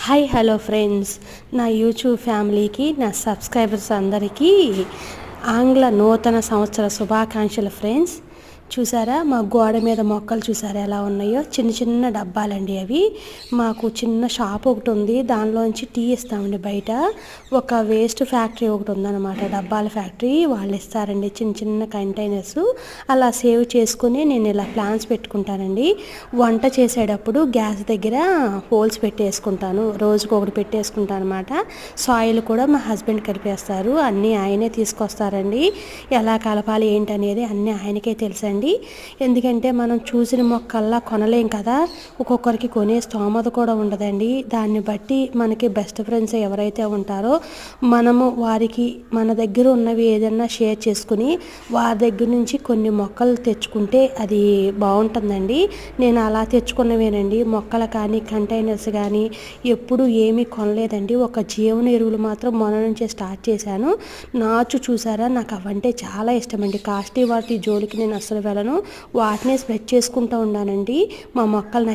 Hi hello friends, నా YouTube ఫ్యామిలీకి, నా సబ్స్క్రైబర్స్ అందరికీ ఆంగ్ల నూతన సంవత్సర శుభాకాంక్షలు ఫ్రెండ్స్. చూసారా మా గోడ మీద మొక్కలు చూసారా ఎలా ఉన్నాయో? చిన్న చిన్న డబ్బాలండి అవి. మాకు చిన్న షాప్ ఒకటి ఉంది, దానిలోంచి టీ ఇస్తామండి. బయట ఒక వేస్ట్ ఫ్యాక్టరీ ఒకటి ఉందన్నమాట, డబ్బాల ఫ్యాక్టరీ. వాళ్ళు ఇస్తారండి చిన్న చిన్న కంటైనర్స్. అలా సేవ్ చేసుకుని నేను ఇలా ప్లాన్స్ పెట్టుకుంటానండి. వంట చేసేటప్పుడు గ్యాస్ దగ్గర హోల్స్ పెట్టేసుకుంటాను, రోజుకు ఒకటి పెట్టేసుకుంటాను అనమాట. సాయిల్ కూడా మా హస్బెండ్ కలిపేస్తారు, అన్నీ ఆయనే తీసుకొస్తారండి. ఎలా కలపాలి ఏంటనేది అన్నీ ఆయనకే తెలుసండి. ఎందుకంటే మనం చూసిన మొక్కల్లా కొనలేం కదా, ఒక్కొక్కరికి కొనే స్తోమత కూడా ఉండదండి. దాన్ని బట్టి మనకి బెస్ట్ ఫ్రెండ్స్ ఎవరైతే ఉంటారో మనము వారికి మన దగ్గర ఉన్నవి ఏదైనా షేర్ చేసుకుని వారి దగ్గర నుంచి కొన్ని మొక్కలు తెచ్చుకుంటే అది బాగుంటుందండి. నేను అలా తెచ్చుకున్నవేనండి మొక్కలు కానీ కంటైనర్స్ కానీ ఎప్పుడు ఏమీ కొనలేదండి. ఒక జీవన ఎరువులు మాత్రం మొన్న నుంచే స్టార్ట్ చేశాను. నాచు చూసారా, నాకు అవంటే చాలా ఇష్టం అండి. కాస్ట్లీ వాటి జోలికి నేను అసలు వెళ్ళను, వాటినే స్ప్రెడ్ చేసుకుంటూ ఉన్నానండి. మా మొక్కలు